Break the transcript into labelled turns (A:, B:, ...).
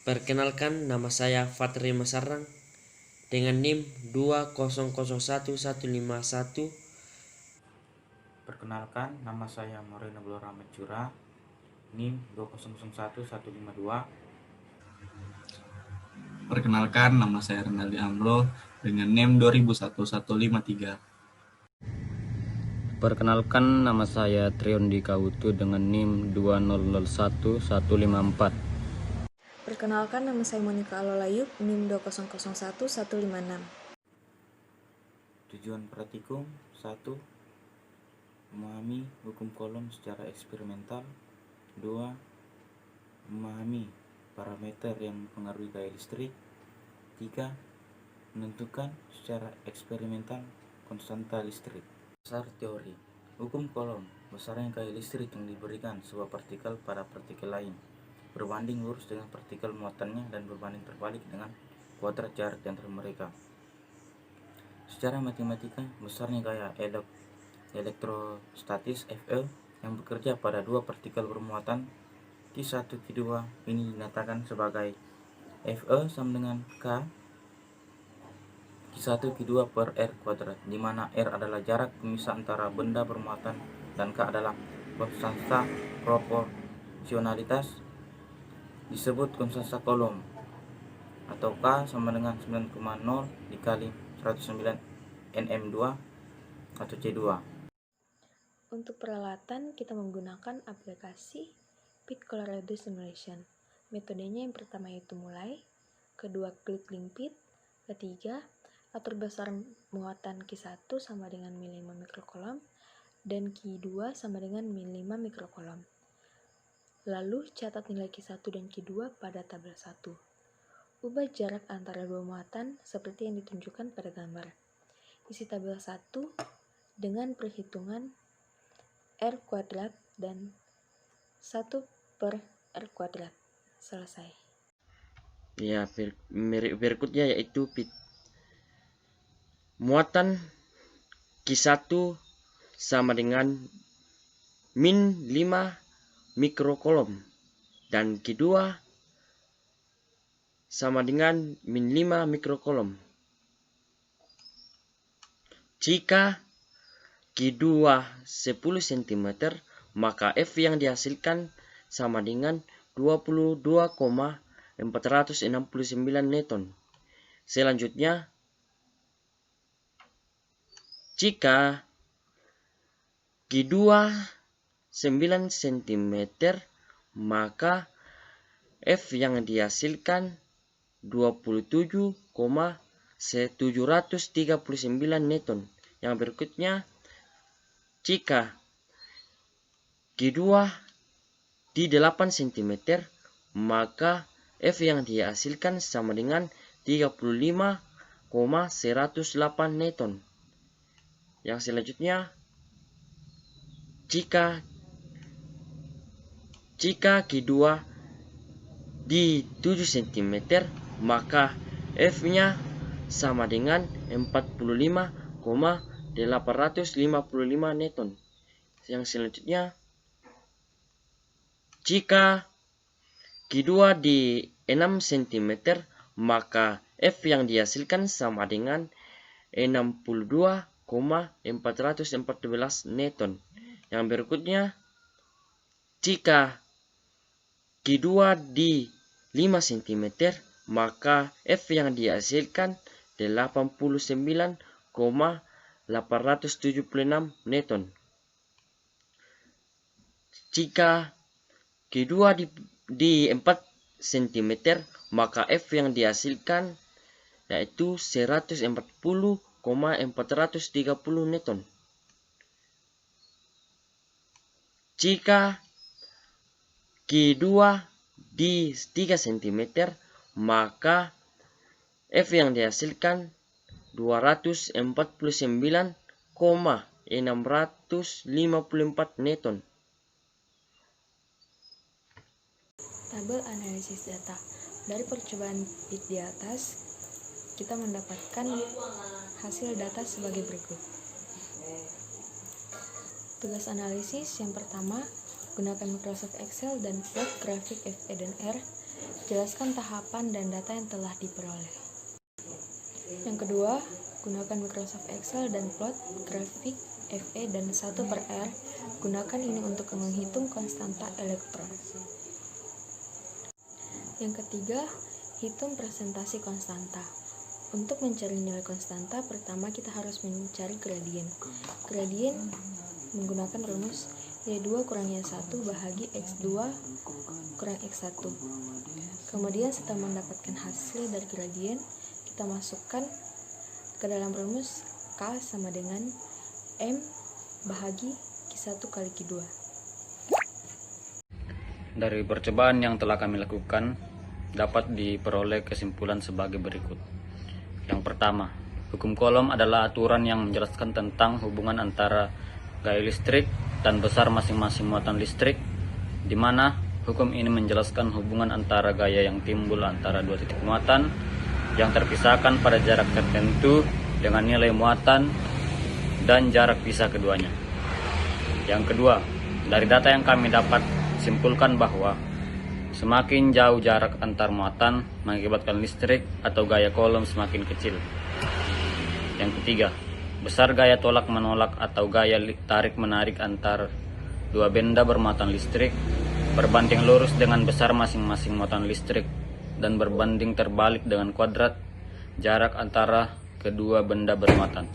A: Perkenalkan, nama saya Fatri Masarang dengan NIM 2001151.
B: Perkenalkan, nama saya Moreno Blora Mecura, NIM 2001152.
C: Perkenalkan, nama saya Renaldi Amro dengan NIM 201153.
D: Perkenalkan, nama saya Triondi Kautu dengan NIM 2001154.
E: Perkenalkan, nama saya Monika Alolayub, NIM 2001156.
B: Tujuan praktikum 1. Memahami hukum Coulomb secara eksperimental. 2. Memahami parameter yang mempengaruhi gaya listrik. 3. Menentukan secara eksperimental konstanta listrik. Dasar teori hukum Coulomb: besarnya gaya listrik yang diberikan sebuah partikel pada partikel lain berbanding lurus dengan partikel muatannya dan berbanding terbalik dengan kuadrat jarak di antara mereka. Secara matematika, besarnya gaya elektrostatis Fe yang bekerja pada dua partikel bermuatan Q1 Q2 ini dinyatakan sebagai Fe sama dengan K Q1 Q2 per R kuadrat, di mana R adalah jarak pemisah antara benda bermuatan dan K adalah konstanta proporsionalitas, disebut konstanta Coulomb, atau K sama dengan 9,0 dikali 109 nm2 atau C2.
E: Untuk peralatan, kita menggunakan aplikasi Pit Colorado Simulation. Metodenya yang pertama yaitu mulai, kedua klik link Pit, ketiga atur besar muatan Q1 sama dengan mili 5 mikrocoulomb dan Q2 sama dengan mili 5 mikrocoulomb. Lalu catat nilai Q1 dan Q2 pada tabel 1. Ubah jarak antara dua muatan seperti yang ditunjukkan pada gambar. Isi tabel 1 dengan perhitungan R kuadrat dan 1 per R kuadrat. Selesai.
A: Ya, berikutnya yaitu muatan Q1 sama dengan min 5 mikrocoulomb dan Q2 sama dengan min 5 mikrocoulomb. Jika Q2 10 cm, maka F yang dihasilkan sama dengan 22,469 Newton. Selanjutnya, jika Q2 9 cm, maka F yang dihasilkan 27,739 Newton. Yang berikutnya, jika Q2 di 8 cm, maka F yang dihasilkan sama dengan 35,108 Newton. Yang selanjutnya, jika Q2 di 7 cm, maka F-nya sama dengan 45,855 Newton. Yang selanjutnya, jika Q2 di 6 cm, maka F yang dihasilkan sama dengan 62,414 Newton. Yang berikutnya, jika Q2 di 5 cm, maka F yang dihasilkan 89,876 Newton. Jika Q2 di 4 cm, maka F yang dihasilkan yaitu 140,430 Newton. Jika Q2 di 3 cm, maka F yang dihasilkan 249,654 Newton.
E: Tabel analisis data. Dari percobaan Pit di atas, kita mendapatkan hasil data sebagai berikut. Tugas analisis yang pertama, gunakan Microsoft Excel dan plot grafik Fe dan R. Jelaskan tahapan dan data yang telah diperoleh. Yang kedua, gunakan Microsoft Excel dan plot, grafik, FE, dan 1/R. Gunakan ini untuk menghitung konstanta elektron. Yang ketiga, hitung presentasi konstanta. Untuk mencari nilai konstanta, pertama kita harus mencari gradien. Gradien menggunakan rumus Y2 kurang Y1 bahagi X2 kurang X1. Kemudian setelah mendapatkan hasil dari gradien, kita masukkan ke dalam rumus K sama dengan M bahagi Q1 kali Q2.
D: Dari percobaan yang telah kami lakukan, dapat diperoleh kesimpulan sebagai berikut. Yang pertama, hukum Coulomb adalah aturan yang menjelaskan tentang hubungan antara gaya listrik dan besar masing-masing muatan listrik, di mana hukum ini menjelaskan hubungan antara gaya yang timbul antara dua titik muatan yang terpisahkan pada jarak tertentu dengan nilai muatan dan jarak pisah keduanya. Yang kedua, dari data yang kami dapat simpulkan bahwa semakin jauh jarak antar muatan mengakibatkan listrik atau gaya Coulomb semakin kecil. Yang ketiga, besar gaya tolak-menolak atau gaya tarik-menarik antar dua benda bermuatan listrik berbanding lurus dengan besar masing-masing muatan listrik dan berbanding terbalik dengan kuadrat jarak antara kedua benda bermuatan.